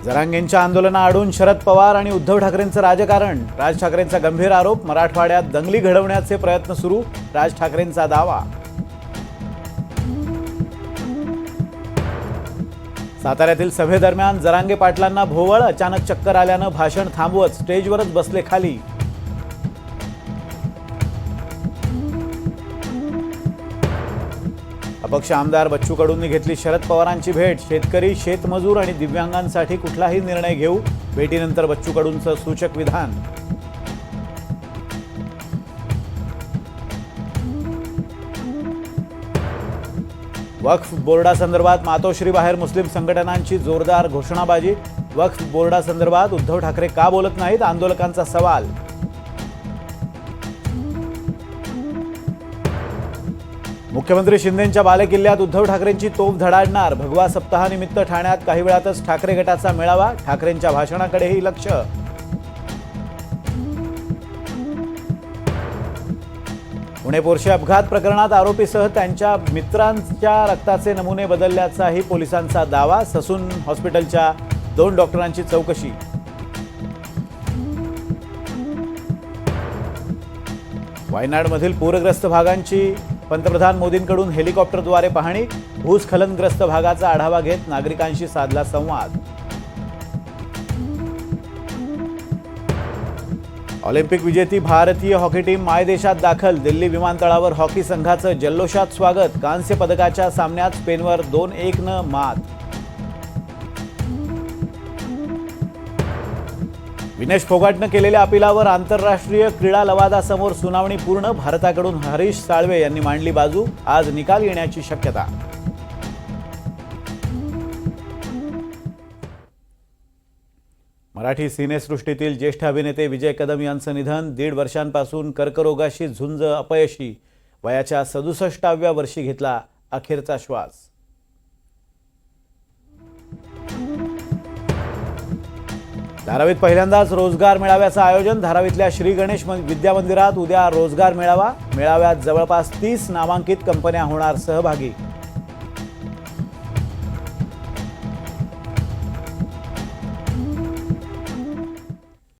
जरांगेंच्या आंदोलनाआडून शरद पवार आणि उद्धव ठाकरेंचं राजकारण. राज ठाकरेंचा गंभीर आरोप. मराठवाड्यात दंगली घडवण्याचे प्रयत्न सुरू. राज ठाकरेंचा दावा. साताऱ्यातील सभेदरम्यान जरांगे पाटलांना भोवळ. अचानक चक्कर आल्यानं भाषण थांबवत स्टेजवरच बसले खाली. अपक्ष आमदार बच्चू कडूंनी घेतली शरद पवारांची भेट. शेतकरी, शेतमजूर आणि दिव्यांगांसाठी कुठलाही निर्णय घेऊ. भेटीनंतर बच्चू कडूंचं सूचक विधान. वक्फ बोर्डासंदर्भात मातोश्री बाहेर मुस्लिम संघटनांची जोरदार घोषणाबाजी. वक्फ बोर्डासंदर्भात उद्धव ठाकरे का बोलत नाहीत? आंदोलकांचा सवाल. मुख्यमंत्री शिंदेंच्या बालेकिल्ल्यात उद्धव ठाकरेंची तोफ धडाडणार. भगवा सप्ताहानिमित्त ठाण्यात काही वेळातच ठाकरे गटाचा मेळावा. ठाकरेंच्या भाषणाकडेही लक्ष. पुणे पोर्शे अपघात प्रकरणात आरोपीसह त्यांच्या मित्रांच्या रक्ताचे नमुने बदलल्याचाही पोलिसांचा दावा. ससून हॉस्पिटलच्या 2 डॉक्टरांची चौकशी. वायनाडमधील पूरग्रस्त भागांची पंतप्रधान मोदींकडून हेलिकॉप्टरद्वारे पाहणी. भूस्खलनग्रस्त भागाचा आढावा घेत नागरिकांशी साधला संवाद. ऑलिम्पिक विजेती भारतीय हॉकी टीम मायदेशात दाखल. दिल्ली विमानतळावर हॉकी संघाचं जल्लोषात स्वागत. कांस्य पदकाच्या सामन्यात स्पेनवर 2-1 न मात. विनेश फोगाटनं केलेल्या अपिलावर आंतरराष्ट्रीय क्रीडा लवादासमोर सुनावणी पूर्ण. भारताकडून हरीश साळवे यांनी मांडली बाजू. आज निकाल येण्याची शक्यता. मराठी सिनेसृष्टीतील ज्येष्ठ अभिनेते विजय कदम यांचं निधन. 1.5 वर्षांपासून कर्करोगाशी झुंज अपयशी. वयाच्या 67व्या वर्षी घेतला अखेरचा श्वास. धारावीत पहिल्यांदाच रोजगार मेळाव्याचं आयोजन. धारावीतल्या श्री गणेश विद्या मंदिरात उद्या रोजगार मेळावा. मेळाव्यात जवळपास 30 नामांकित कंपन्या होणार सहभागी.